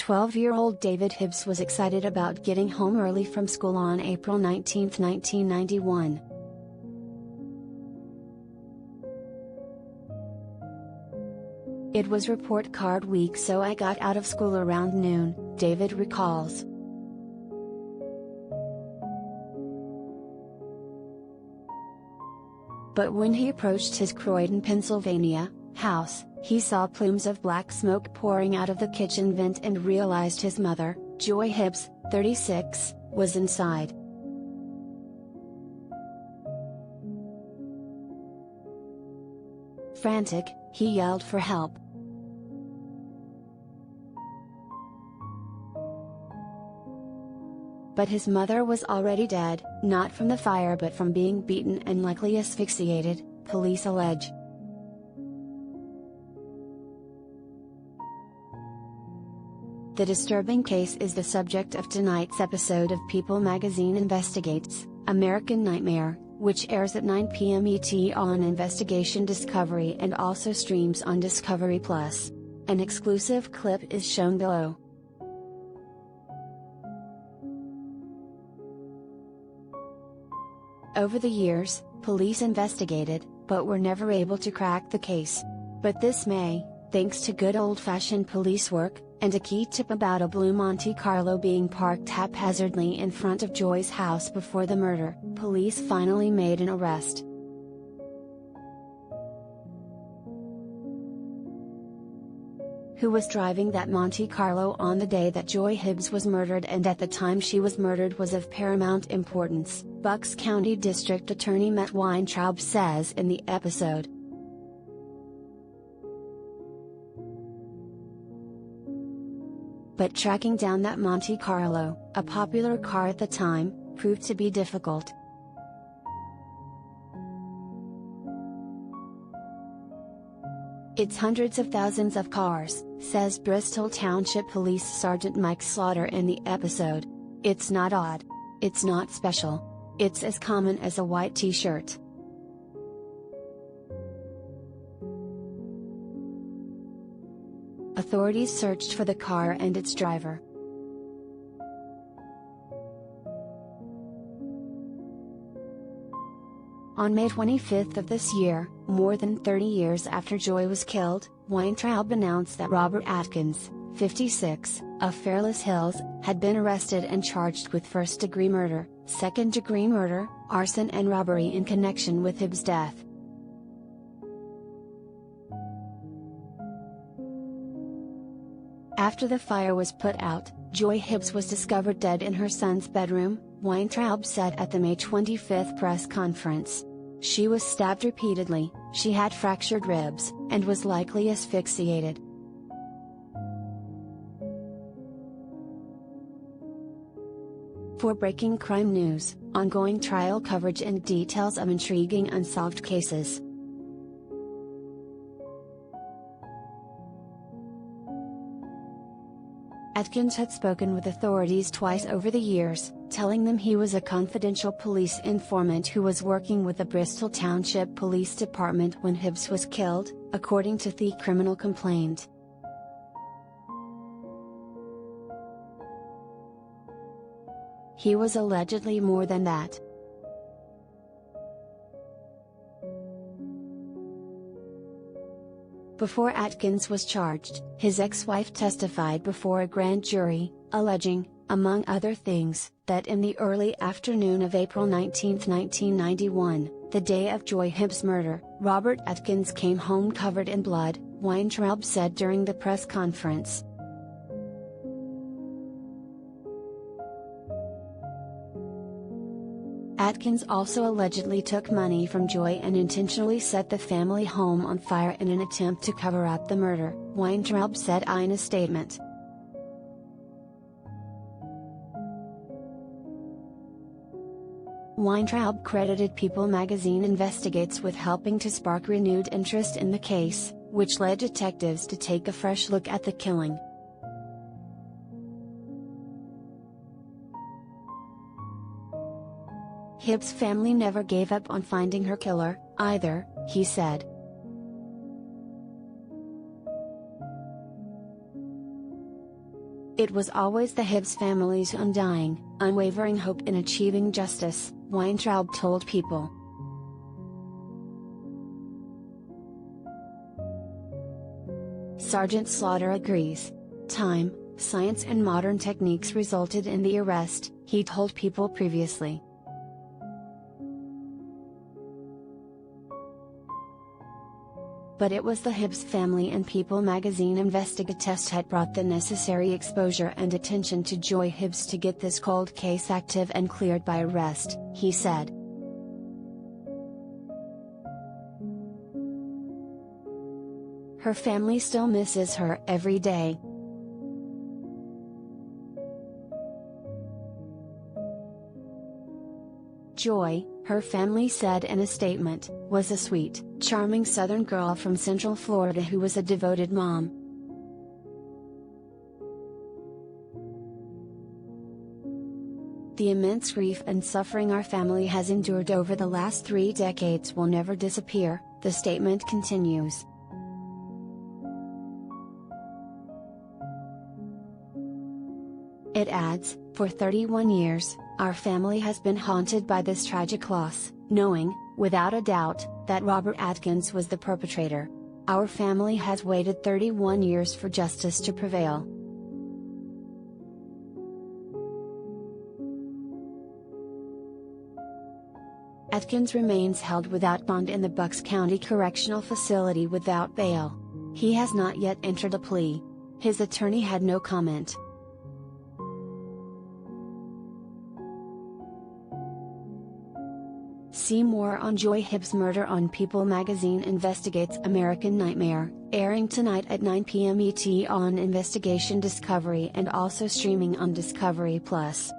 12-year-old David Hibbs was excited about getting home early from school on April 19, 1991. It was report card week, so I got out of school around noon, David recalls. But when he approached his Croydon, Pennsylvania, house, he saw plumes of black smoke pouring out of the kitchen vent and realized his mother, Joy Hibbs, 36, was inside. Frantic, he yelled for help. But his mother was already dead, not from the fire but from being beaten and likely asphyxiated, police allege. The disturbing case is the subject of tonight's episode of People Magazine Investigates, American Nightmare, which airs at 9 p.m. ET on Investigation Discovery and also streams on Discovery Plus. An exclusive clip is shown below. Over the years, police investigated, but were never able to crack the case. But this May, thanks to good old-fashioned police work, and a key tip about a blue Monte Carlo being parked haphazardly in front of Joy's house before the murder, police finally made an arrest. Who was driving that Monte Carlo on the day that Joy Hibbs was murdered and at the time she was murdered was of paramount importance, Bucks County District Attorney Matt Weintraub says in the episode. But tracking down that Monte Carlo, a popular car at the time, proved to be difficult. It's hundreds of thousands of cars, says Bristol Township Police Sergeant Mike Slaughter in the episode. It's not odd. It's not special. It's as common as a white t-shirt. Authorities searched for the car and its driver. On May 25 of this year, more than 30 years after Joy was killed, Weintraub announced that Robert Atkins, 56, of Fairless Hills, had been arrested and charged with first-degree murder, second-degree murder, arson and robbery in connection with Hibbs' death. After the fire was put out, Joy Hibbs was discovered dead in her son's bedroom, Weintraub said at the May 25 press conference. She was stabbed repeatedly, she had fractured ribs, and was likely asphyxiated. For breaking crime news, ongoing trial coverage and details of intriguing unsolved cases. Atkins had spoken with authorities twice over the years, telling them he was a confidential police informant who was working with the Bristol Township Police Department when Hibbs was killed, according to the criminal complaint. He was allegedly more than that. Before Atkins was charged, his ex-wife testified before a grand jury, alleging, among other things, that in the early afternoon of April 19, 1991, the day of Joy Hibbs' murder, Robert Atkins came home covered in blood, Weintraub said during the press conference. Atkins also allegedly took money from Joy and intentionally set the family home on fire in an attempt to cover up the murder, Weintraub said in a statement. Weintraub credited People Magazine Investigates with helping to spark renewed interest in the case, which led detectives to take a fresh look at the killing. Hibbs' family never gave up on finding her killer, either, he said. It was always the Hibbs family's undying, unwavering hope in achieving justice, Weintraub told People. Sergeant Slaughter agrees. Time, science and modern techniques resulted in the arrest, he told People previously. But it was the Hibbs family and People magazine investigators had brought the necessary exposure and attention to Joy Hibbs to get this cold case active and cleared by arrest, he said. Her family still misses her every day. Joy, her family said in a statement, was a sweet, charming Southern girl from Central Florida who was a devoted mom. The immense grief and suffering our family has endured over the last 3 decades will never disappear, the statement continues. It adds, for 31 years, our family has been haunted by this tragic loss, knowing, without a doubt, that Robert Atkins was the perpetrator. Our family has waited 31 years for justice to prevail. Atkins remains held without bond in the Bucks County Correctional Facility without bail. He has not yet entered a plea. His attorney had no comment. See more on Joy Hibbs' murder on People magazine investigates American Nightmare, airing tonight at 9 p.m. ET on Investigation Discovery and also streaming on Discovery Plus.